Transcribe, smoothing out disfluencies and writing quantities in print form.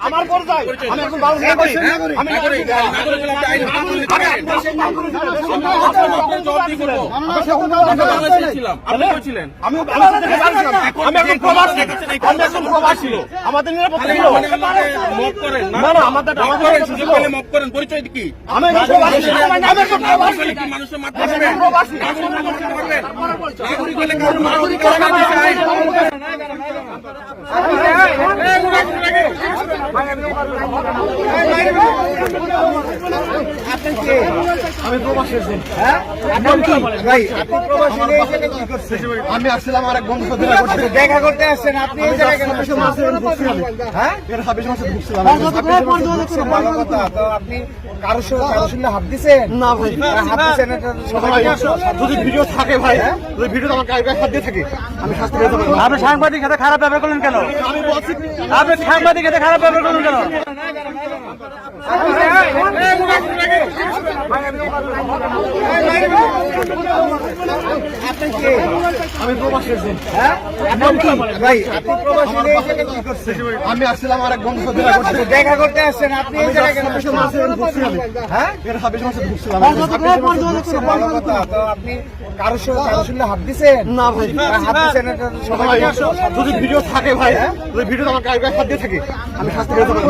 আমার পরিচয় আমি এখন প্রবাসী আমাদের নিরাপত্তা না না আমাদের পরিচয় কি আমি মানুষের মাধ্যমে আমি প্রবাসী আমি আসছিলাম আমার এক বন্ধুর সাথে দেখা করতে আসছেন আপনি এই জায়গায় কেন ভালো কথা তো আপনি কারোর সঙ্গে হাত দিচ্ছেন না ভাই হাত দিচ্ছেন যদি ভিডিও থাকে ভাই যদি ভিডিও আমার গায়ে হাত দিয়ে থাকে আমি শাস্তি পেতে পারি। আপনি সাংবাদিক সাথে খারাপ ব্যবহার করলেন কেন? আমি বলছি আপনি সাংবাদিক সাথে খারাপ ব্যবহার করলেন কেন? আমি প্রবাসী আমি আসছিলাম আমার এক বন্ধুর সাথে দেখা করতে আসছেন আপনি এই জায়গায় কেন ভালো কথা তো আপনি কারোর সঙ্গে হাত দিচ্ছেন না ভাই হাত দিচ্ছেন যদি ভিডিও থাকে ভাই যদি ভিডিও আমার গায়ে হাত দিয়ে থাকে আমি শাস্তি পেতে পারি।